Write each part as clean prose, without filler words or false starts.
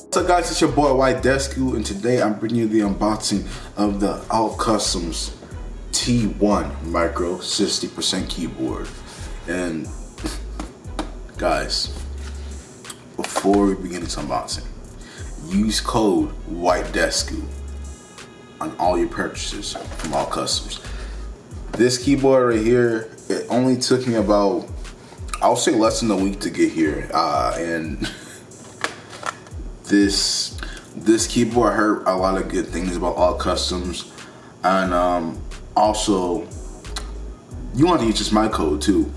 What's up guys, it's your boy WhiteDesku, and today I'm bringing you the unboxing of the Altcustoms T1 Micro 60% keyboard. And guys, before we begin this unboxing, use code WhiteDesku on all your purchases from Altcustoms. This keyboard right here, it only took me about, I'll say less than a week to get here, and this keyboard, I heard a lot of good things about Altcustoms, and also you want to use just my code too.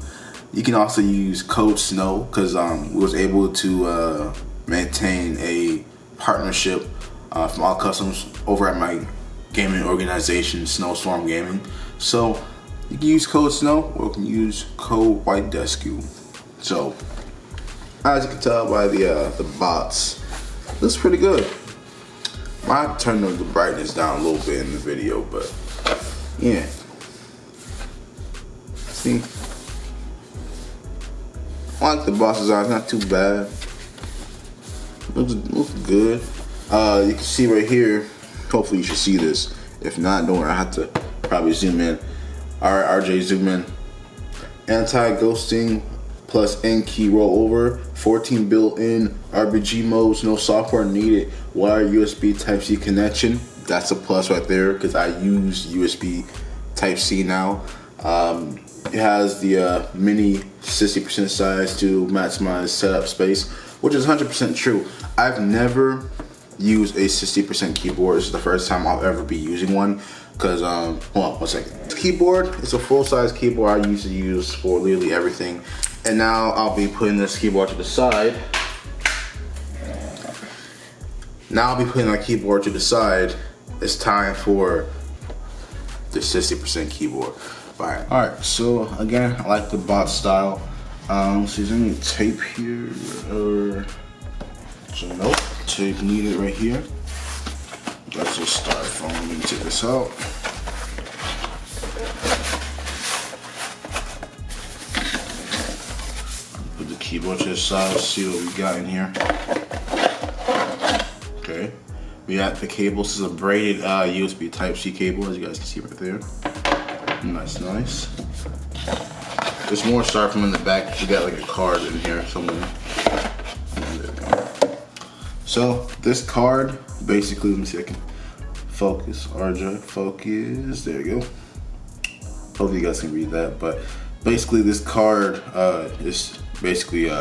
You can also use code SNOW because we was able to maintain a partnership from Altcustoms over at my gaming organization, Snowstorm Gaming. So you can use code SNOW or you can use code WhiteDesku. So as you can tell by the box, looks pretty good. Might turn the brightness down a little bit in the video, but yeah. See, I like the box design. It's not too bad. Looks good. You can see right here. Hopefully you should see this. If not, don't worry. I have to probably zoom in. All right, RJ, zoom in. Anti-ghosting plus N-key rollover, 14 built-in RBG modes, no software needed, wired USB Type-C connection. That's a plus right there because I use USB Type-C now. It has the mini 60% size to maximize setup space, which is 100% true. I've never used a 60% keyboard. This is the first time I'll ever be using one because, hold on 1 second. This keyboard, it's a full-size keyboard I used to use for literally everything. And now I'll be putting this keyboard to the side. Now I'll be putting my keyboard to the side. It's time for the 60% keyboard. Alright, so again, I like the box style. So is there any tape here? Or so nope, tape needed right here. Let's just start from, let me take this out. Put the keyboard to the side, let's see what we got in here. Okay, we got the cable. This is a braided USB Type-C cable, as you guys can see right there. Nice. There's more styrofoam in the back. You got like a card in here somewhere. So this card, basically, let me see if I can focus. RJ, focus. There you go. Hopefully you guys can read that. But basically, this card is basically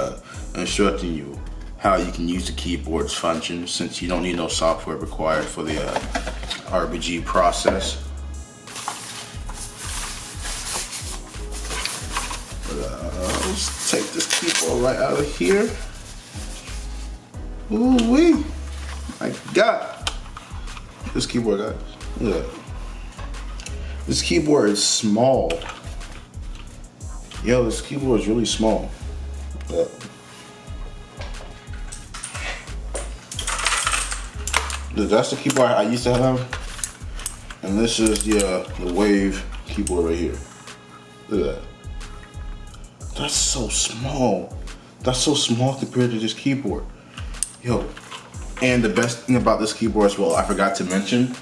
instructing you how you can use the keyboard's function, since you don't need no software required for the RBG process. Let's take this keyboard right out of here. Ooh wee! My God, this keyboard, guys. Look at that. This keyboard is small. Yo, this keyboard is really small. That's the keyboard I used to have, and this is the Wave keyboard right here. Look at that. That's so small. That's so small compared to this keyboard. Yo, and the best thing about this keyboard as well, I forgot to mention,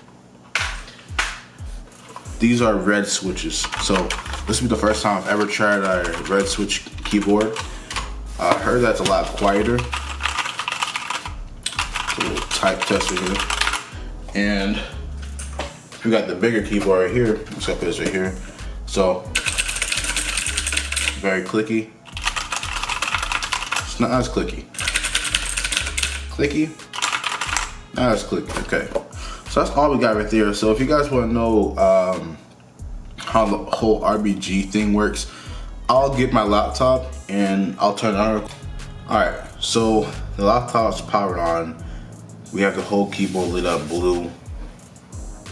these are red switches. So this will be the first time I've ever tried a red switch keyboard. I heard that's a lot quieter. It's a little type tester here. And we got the bigger keyboard right here. Let's put this right here. So very clicky. It's not as clicky. Clicky, not as clicky. Okay, so that's all we got right there. So if you guys want to know how the whole RBG thing works, I'll get my laptop and I'll turn it on. Alright, so the laptop's powered on. We have the whole keyboard lit up blue.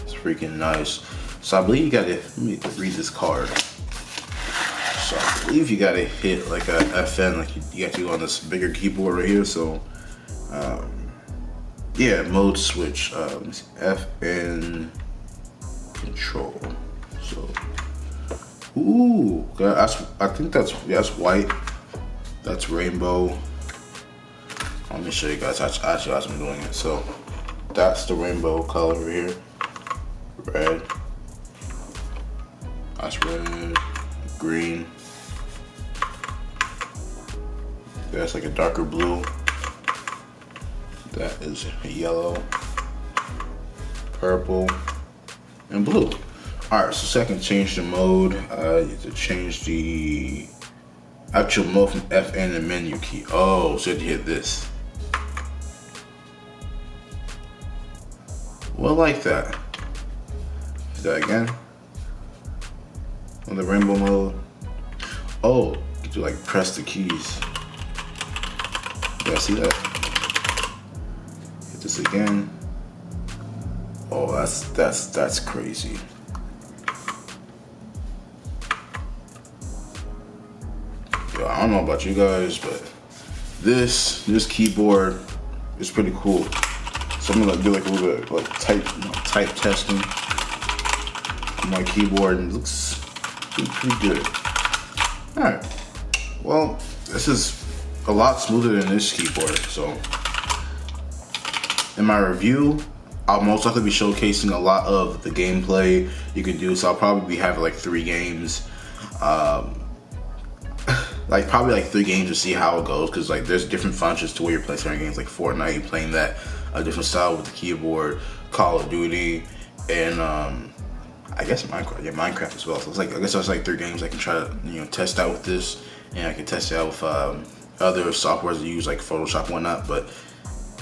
It's freaking nice. So I believe you gotta, let me read this card. So I believe you gotta hit like a FN, like you got to do on this bigger keyboard right here. So yeah, mode switch, FN control. So, ooh, I think that's white. That's rainbow. Let me show you guys actually as I'm doing it. So that's the rainbow color over here. Red. That's red. Green. That's like a darker blue. That is yellow, purple, and blue. Alright, so second, change the mode. You have to change the actual mode from FN and menu key. Oh, so you hit this. Well, like that. Is that again? On the rainbow mode. Oh, you do like press the keys. Yeah, see that? Hit this again. Oh, that's crazy. Yo, I don't know about you guys, but this keyboard is pretty cool. So I'm gonna do like a little bit of like type testing on my keyboard, and it looks pretty good. All right. Well, this is a lot smoother than this keyboard. So in my review, I'll most likely be showcasing a lot of the gameplay you can do. So I'll probably be having like 3 games, like probably like 3 games to see how it goes. Cause like there's different functions to where you're playing certain games, like Fortnite, you're playing that a different style with the keyboard, Call of Duty, and I guess Minecraft. Yeah, Minecraft as well. So it's like, I guess there's like 3 games I can try to test out with this, and I can test it out with other softwares to use like Photoshop and whatnot. But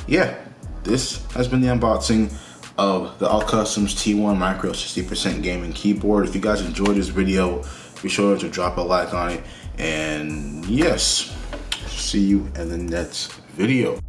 yeah, this has been the unboxing of the Altcustoms T1 Micro 60% gaming keyboard. If you guys enjoyed this video, be sure to drop a like on it. And yes, see you in the next video.